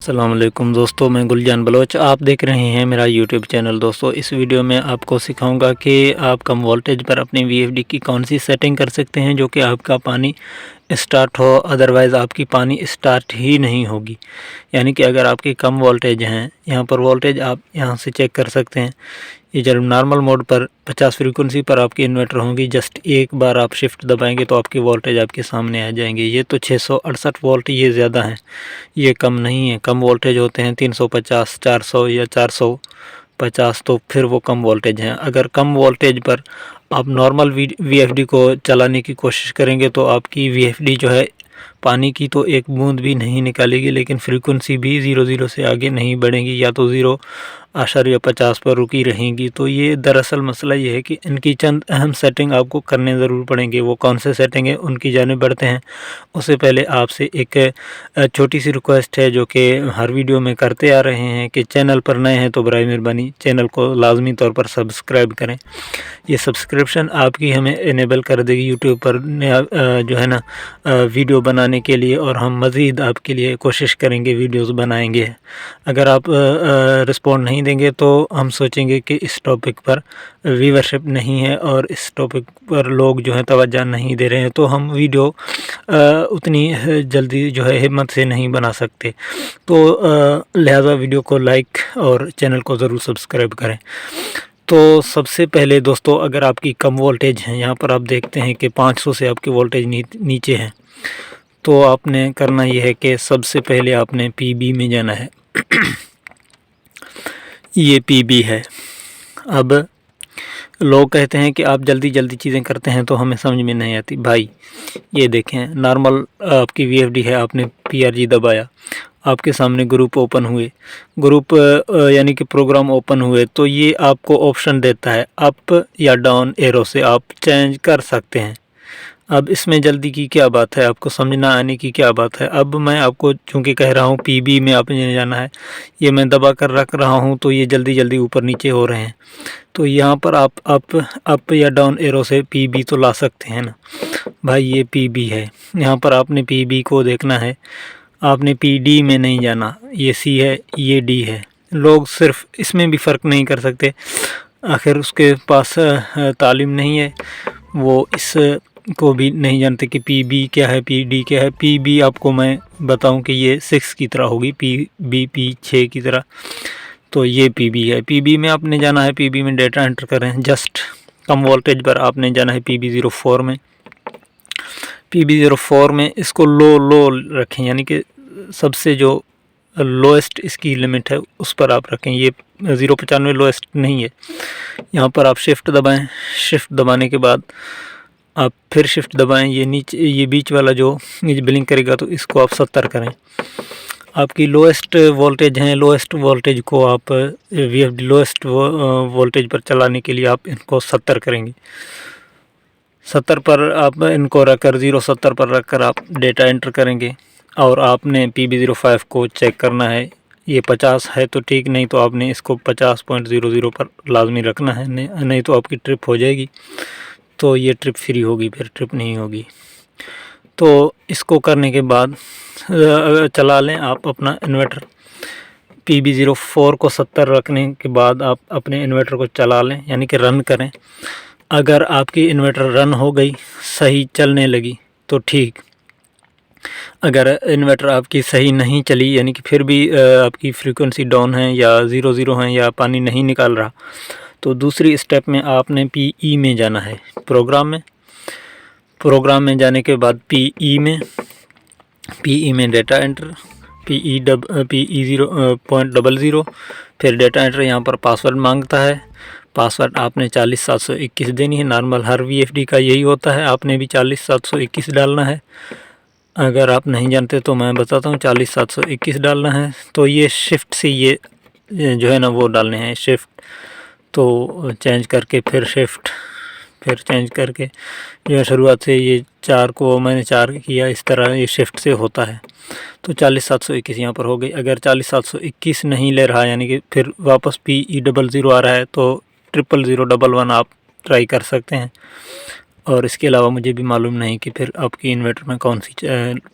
अस्सलाम वालेकुम दोस्तों, मैं गुलजान बलोच। आप देख रहे हैं मेरा यूट्यूब चैनल। दोस्तों, इस वीडियो में आपको सिखाऊंगा कि आप कम वोल्टेज पर अपनी वीएफडी की कौन सी सेटिंग कर सकते हैं जो कि आपका पानी स्टार्ट हो, अदरवाइज़ आपकी पानी स्टार्ट ही नहीं होगी। यानी कि अगर आपकी कम वोल्टेज हैं, यहाँ पर वोल्टेज आप यहाँ से चेक कर सकते हैं। ये जब नॉर्मल मोड पर 50 फ्रीक्वेंसी पर आपकी इन्वर्टर होंगी, जस्ट एक बार आप शिफ्ट दबाएंगे तो आपकी वोल्टेज आपके सामने आ जाएंगे। ये तो 668 वोल्ट, ये ज़्यादा है, ये कम नहीं है। कम वोल्टेज होते हैं 350, 400 या 450, तो फिर वो कम वोल्टेज हैं। अगर कम वोल्टेज पर आप नॉर्मल वीएफडी को चलाने की कोशिश करेंगे तो आपकी वीएफडी जो है पानी की तो एक बूंद भी नहीं निकालेगी, लेकिन फ्रीक्वेंसी भी 00 से आगे नहीं बढ़ेगी, या तो 0.50 पर रुकी रहेंगी। तो ये दरअसल मसला ये है कि इनकी चंद अहम सेटिंग आपको करने ज़रूर पड़ेंगे। वो कौन से सेटिंग है उनकी जाने बढ़ते हैं। उससे पहले आपसे एक छोटी सी रिक्वेस्ट है जो कि हर वीडियो में करते आ रहे हैं कि चैनल पर नए हैं तो बराए मेहरबानी चैनल को लाजमी तौर पर सब्सक्राइब करें। ये सब्सक्रिप्शन आपकी हमें इनेबल कर देगी यूट्यूब पर नया जो है ना वीडियो बनाने के लिए, और हम मज़ीद आपके लिए कोशिश करेंगे, वीडियोस बनाएंगे। अगर आप रिस्पॉन्ड नहीं देंगे तो हम सोचेंगे कि इस टॉपिक पर व्यूवरशिप नहीं है और इस टॉपिक पर लोग जो है तवज्जो नहीं दे रहे हैं, तो हम वीडियो उतनी जल्दी जो है हिम्मत से नहीं बना सकते। तो लिहाजा वीडियो को लाइक और चैनल को ज़रूर सब्सक्राइब करें। तो सबसे पहले दोस्तों, अगर आपकी कम वोल्टेज है, यहाँ पर आप देखते हैं कि 500 से आपकी वोल्टेज नीचे है, तो आपने करना यह है कि सबसे पहले आपने पीबी में जाना है। ये पीबी है। अब लोग कहते हैं कि आप जल्दी जल्दी चीज़ें करते हैं तो हमें समझ में नहीं आती। भाई ये देखें, नॉर्मल आपकी वीएफडी है, आपने पीआरजी दबाया, आपके सामने ग्रुप ओपन हुए, ग्रुप यानी कि प्रोग्राम ओपन हुए, तो ये आपको ऑप्शन देता है अप या डाउन एरो से आप चेंज कर सकते हैं। अब इसमें जल्दी की क्या बात है, आपको समझना आने की क्या बात है। अब मैं आपको चूँकि कह रहा हूँ पीबी में आपने जाना है, ये मैं दबा कर रख रहा हूँ तो ये जल्दी जल्दी ऊपर नीचे हो रहे हैं। तो यहाँ पर आप अप या डाउन एरो से पीबी तो ला सकते हैं ना। भाई ये पीबी है, यहाँ पर आपने पीबी को देखना है, आपने पीडी में नहीं जाना। ये सी है, ये डी है। लोग सिर्फ इसमें भी फ़र्क नहीं कर सकते, आखिर उसके पास तालीम नहीं है, वो इस को भी नहीं जानते कि पीबी क्या है, पीडी क्या है। पीबी आपको मैं बताऊं कि ये 6 की तरह होगी, पी 6 की तरह। तो ये पीबी है। पीबी में आपने जाना है, पीबी में डेटा एंटर करें। जस्ट कम वोल्टेज पर आपने जाना है पीबी 04 में। पीबी 04 में इसको लो रखें, यानी कि सबसे जो लोएस्ट इसकी लिमिट है उस पर आप रखें। ये 0.95 लोएस्ट नहीं है। यहाँ पर आप शिफ्ट दबाएं, शिफ्ट दबाने के बाद आप फिर शिफ्ट दबाएं, ये नीचे ये बीच वाला जो नीचे ब्लिंक करेगा तो इसको आप 70 करें। आपकी लोएस्ट वोल्टेज है, लोएस्ट वोल्टेज को आप वीएफडी लोएस्ट वोल्टेज पर चलाने के लिए आप इनको 70 करेंगे। 70 पर आप इनको रखकर 0.70 पर रखकर आप डेटा एंटर करेंगे, और आपने PB05 को चेक करना है। ये 50 है तो ठीक, नहीं तो आपने इसको 50.00 पर लाजमी रखना है, नहीं तो आपकी ट्रिप हो जाएगी। तो ये ट्रिप फ्री होगी, फिर ट्रिप नहीं होगी। तो इसको करने के बाद चला लें आप अपना इन्वर्टर। PB04 को 70 रखने के बाद आप अपने इन्वर्टर को चला लें, यानी कि रन करें। अगर आपकी इन्वर्टर रन हो गई, सही चलने लगी तो ठीक। अगर इन्वर्टर आपकी सही नहीं चली, यानी कि फिर भी आपकी फ्रीक्वेंसी डाउन है या 00 है या पानी नहीं निकाल रहा, तो दूसरी स्टेप में आपने पीई में जाना है, प्रोग्राम में। प्रोग्राम में जाने के बाद पीई में डेटा एंटर, पीई 0.00, फिर डेटा एंटर। यहाँ पर पासवर्ड मांगता है, पासवर्ड आपने 40721 देनी है। नॉर्मल हर वीएफडी का यही होता है, आपने भी 40721 डालना है। अगर आप नहीं जानते तो मैं बताता हूँ, 40721 डालना है। तो ये शिफ्ट से ये जो है ना वो डालने हैं, शिफ्ट तो चेंज करके फिर शिफ्ट, फिर चेंज करके जो है शुरुआत से ये 4 को मैंने 4 किया, इस तरह ये शिफ्ट से होता है। तो 40721 यहाँ पर हो गई। अगर 40721 नहीं ले रहा, यानी कि फिर वापस PE00 आ रहा है, तो 00011 आप ट्राई कर सकते हैं। और इसके अलावा मुझे भी मालूम नहीं कि फिर आपकी इन्वर्टर में कौन सी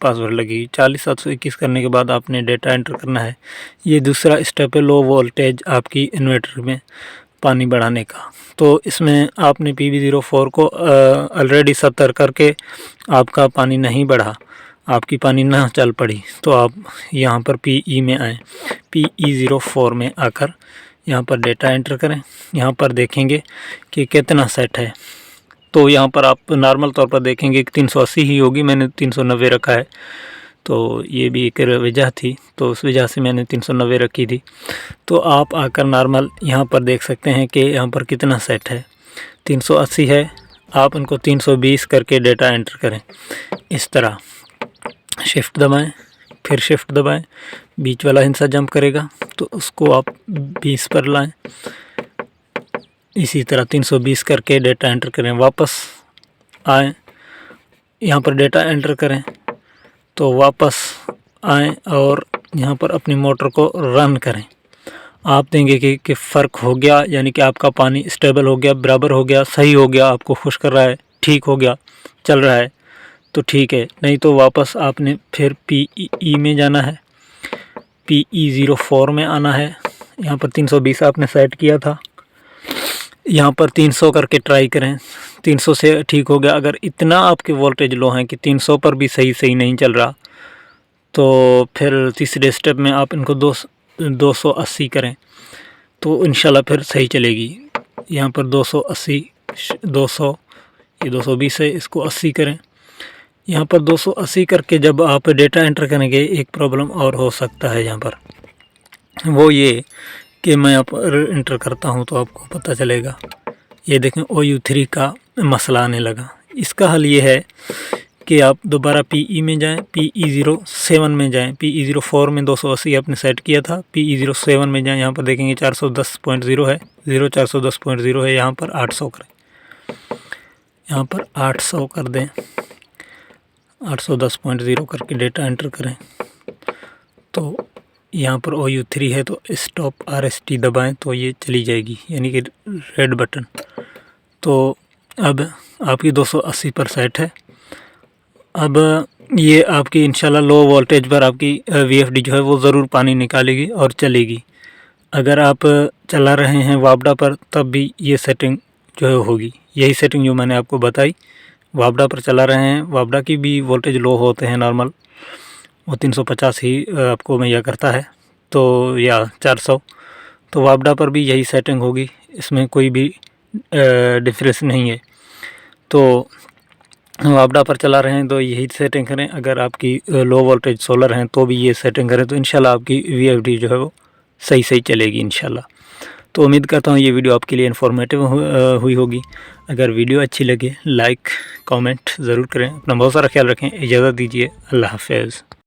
पासवर्ड लगेगी। 40721 करने के बाद आपने डेटा एंटर करना है। ये दूसरा स्टेप है लो वोल्टेज आपकी इन्वर्टर में पानी बढ़ाने का। तो इसमें आपने PV04 को ऑलरेडी 70 करके आपका पानी नहीं बढ़ा, आपकी पानी ना चल पड़ी, तो आप यहाँ पर PE में आएँ। PE04 में आकर यहाँ पर डेटा एंटर करें। यहाँ पर देखेंगे कि कितना सेट है। तो यहाँ पर आप नॉर्मल तौर पर देखेंगे कि 380 ही होगी, मैंने 390 रखा है। तो ये भी एक वजह थी, तो उस वजह से मैंने 390 रखी थी। तो आप आकर नॉर्मल यहाँ पर देख सकते हैं कि यहाँ पर कितना सेट है। 380 है, आप इनको 320 करके डेटा एंटर करें। इस तरह शिफ्ट दबाएं, फिर शिफ्ट दबाएं, बीच वाला हिस्सा जंप करेगा तो उसको आप 20 पर लाएं। इसी तरह 320 करके डेटा एंटर करें। वापस आएँ, यहाँ पर डेटा एंटर करें तो वापस आएँ और यहाँ पर अपनी मोटर को रन करें। आप देंगे कि फ़र्क हो गया, यानी कि आपका पानी स्टेबल हो गया, बराबर हो गया, सही हो गया, आपको खुश कर रहा है, ठीक हो गया, चल रहा है, तो ठीक है। नहीं तो वापस आपने फिर PE में जाना है, PE04 में आना है। यहाँ पर 320 आपने सेट किया था, यहाँ पर 300 करके ट्राई करें। 300 से ठीक हो गया। अगर इतना आपके वोल्टेज लो हैं कि 300 पर भी सही नहीं चल रहा, तो फिर तीसरे स्टेप में आप इनको 280 करें तो इंशाल्लाह फिर सही चलेगी। यहाँ पर 280, 200, ये 220 है, इसको 80 करें। यहाँ पर 280 करके जब आप डेटा एंटर करेंगे, एक प्रॉब्लम और हो सकता है यहाँ पर, वो ये कि मैं यहाँ पर एंटर करता हूँ तो आपको पता चलेगा। ये देखें OU3 का मसला आने लगा। इसका हल ये है कि आप दोबारा PE में जाएं, PE07 में जाएं। PE04 में 280 आपने सेट किया था, PE07 में जाएं। यहाँ पर देखेंगे 410.0 है, 410.0 है। यहाँ पर 800 करें, यहाँ पर 800 कर दें, 810.0 करके डेटा एंटर करें। तो यहाँ पर OU3 है तो स्टॉप RST दबाएं तो ये चली जाएगी, यानी कि रेड बटन। तो अब आपकी 280 पर सेट है। अब ये आपकी इंशाल्लाह लो वोल्टेज पर आपकी VFD जो है वो ज़रूर पानी निकालेगी और चलेगी। अगर आप चला रहे हैं वापडा पर तब भी ये सेटिंग जो है होगी, यही सेटिंग जो मैंने आपको बताई। वापडा पर चला रहे हैं, वापडा की भी वोल्टेज लो होते हैं नॉर्मल, वो 350 ही आपको मुहैया करता है, तो या 400, तो वापडा पर भी यही सेटिंग होगी, इसमें कोई भी डिफरेंस नहीं है। तो वापडा पर चला रहे हैं तो यही सेटिंग करें। अगर आपकी लो वोल्टेज सोलर हैं तो भी ये सेटिंग करें, तो इंशाल्लाह आपकी VFD जो है वो सही चलेगी इंशाल्लाह। तो उम्मीद करता हूँ ये वीडियो आपके लिए इन्फॉर्मेटिव हुई होगी। अगर वीडियो अच्छी लगे लाइक कमेंट ज़रूर करें। अपना बहुत सारा ख्याल रखें। इजाज़त दीजिए। अल्लाह हाफ़िज़।